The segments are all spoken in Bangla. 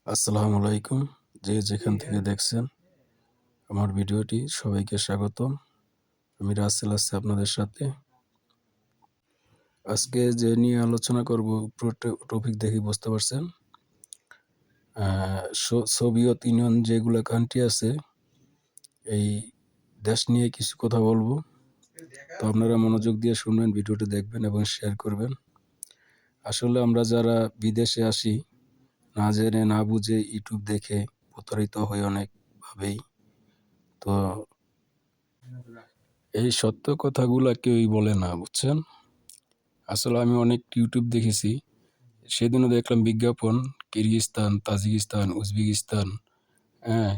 আসসালামু আলাইকুম। যে যেখান থেকে দেখছেন আমার ভিডিওটি সবাইকে স্বাগতম। আমি রাসেল আছি আপনাদের সাথে। আজকে যে নিয়ে আলোচনা করব পুরো টপিক দেখে বুঝতে পারছেন। সোভিয়েত ইউনিয়ন যেগুলো কান্ট্রি আছে এই দেশ নিয়ে কিছু কথা বলবো। তো আপনারা মনোযোগ দিয়ে শুনবেন, ভিডিওটি দেখবেন এবং শেয়ার করবেন। আসলে আমরা যারা বিদেশে আসি না জেনে না বুঝে ইউটিউব দেখে প্রতারিত হই অনেকভাবেই। তো এই সত্য কথাগুলা কেউই বলে না, বুঝছেন? আসলে আমি অনেক ইউটিউব দেখেছি, সেদিনও দেখলাম বিজ্ঞাপন কিরগিজস্তান, তাজিকিস্তান, উজবেকিস্তান, হ্যাঁ,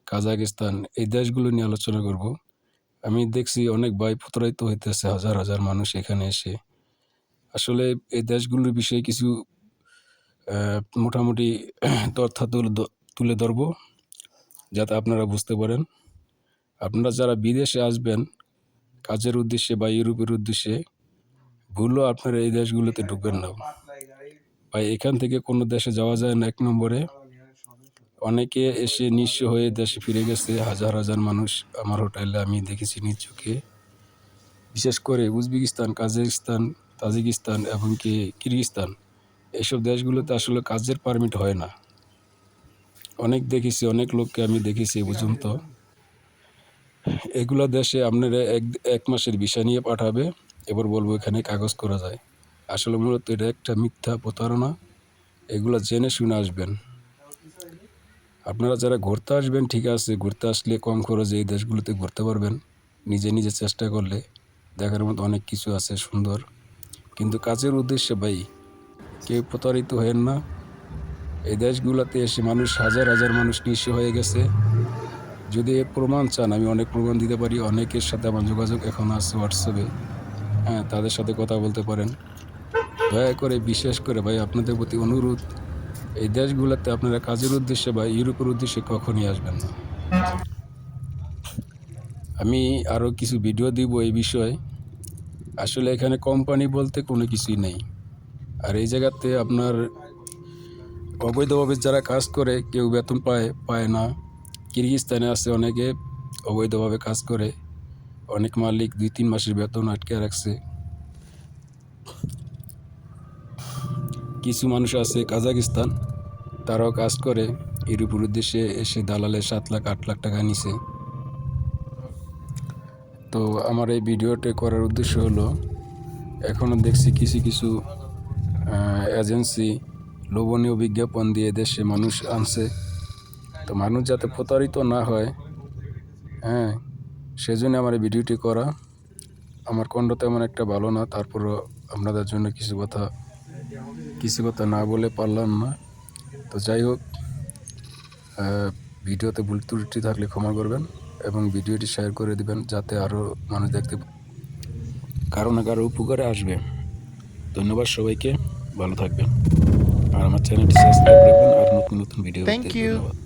কাজাকিস্তান, এই দেশগুলো নিয়ে আলোচনা করব। আমি দেখছি অনেক ভাই প্রতারিত হইতেছে, হাজার হাজার মানুষ এখানে এসে। আসলে এই দেশগুলোর বিষয়ে কিছু মোটামুটি তথ্য তুলে ধরবো, যাতে আপনারা বুঝতে পারেন। আপনারা যারা বিদেশে আসবেন কাজের উদ্দেশ্যে বা ইউরোপের উদ্দেশ্যে, ভুলও আপনারা এই দেশগুলোতে ঢুকবেন না ভাই। এখান থেকে কোনো দেশে যাওয়া যায় না। এক নম্বরে অনেকে এসে নিঃস্ব হয়ে দেশে ফিরে গেছে, হাজার হাজার মানুষ আমার হোটেলে আমি দেখেছি নিজ চোখে। বিশেষ করে উজবেকিস্তান, কাজাকিস্তান, তাজিকিস্তান এবং কি কিরগিজস্তান, এইসব দেশগুলোতে আসলে কাজের পারমিট হয় না। অনেক দেখেছি, অনেক লোককে আমি দেখেছি এ পর্যন্ত। এগুলো দেশে আপনারা এক মাসের ভিসা নিয়ে পাঠাবে, এবার বলবো এখানে কাগজ করা যায়। আসলে মূলত এটা একটা মিথ্যা প্রতারণা। এগুলো জেনে শুনে আসবেন। আপনারা যারা ঘুরতে আসবেন ঠিক আছে, ঘুরতে আসলে কম খরচে এই দেশগুলোতে ঘুরতে পারবেন। নিজে নিজে চেষ্টা করলে দেখার মতো অনেক কিছু আছে সুন্দর। কিন্তু কাজের উদ্দেশ্যে ভাই কেউ প্রতারিত হয়েন না। এই দেশগুলোতে এসে মানুষ, হাজার হাজার মানুষ নিঃস্ব হয়ে গেছে। যদি এর প্রমাণ চান আমি অনেক প্রমাণ দিতে পারি। অনেকের সাথে আমার যোগাযোগ এখন আছে হোয়াটসঅ্যাপে, হ্যাঁ, তাদের সাথে কথা বলতে পারেন। দয়া করে বিশেষ করে ভাই আপনাদের প্রতি অনুরোধ, এই দেশগুলোতে আপনারা কাজের উদ্দেশ্যে বা ইউরোপের উদ্দেশ্যে কখনই আসবেন না। আমি আরও কিছু ভিডিও দিব এই বিষয়ে। আসলে এখানে কোম্পানি বলতে কোনো কিছুই নেই। আর এই জায়গাতে আপনার অবৈধভাবে যারা কাজ করে কেউ বেতন পায় না। কিরগিজস্তানে আছে অনেকে অবৈধভাবে কাজ করে, অনেক মালিক 2-3 মাসের বেতন আটকে রাখছে। কিছু মানুষ আছে কাজাকিস্তান, তারাও কাজ করে ইউরোপের উদ্দেশ্যে এসে দালালে 7 লাখ 8 লাখ টাকা নিছে। তো আমার এই ভিডিওটা করার উদ্দেশ্য হলো, এখনও দেখছি কিছু কিছু এজেন্সি লোভনীয় বিজ্ঞাপন দিয়ে দেশে মানুষ আনছে। তো মানুষ যাতে প্রতারিত না হয়, হ্যাঁ, সেজন্য আমার এই ভিডিওটি করা। আমার কণ্ঠ তেমন একটা ভালো না, তারপরও আপনাদের জন্য কিছু কথা না বলে পারলাম না। তো যাই হোক, ভিডিওতে ভুল ত্রুটি থাকলে ক্ষমা করবেন এবং ভিডিওটি শেয়ার করে দিবেন, যাতে আরও মানুষ দেখতে কারো না কারো উপকারে আসবে। ধন্যবাদ সবাইকে, ভালো থাকবেন। আর আমার চ্যানেলটি সাবস্ক্রাইব রাখবেন আর নতুন নতুন ভিডিও পেতে। Thank you. ধন্যবাদ।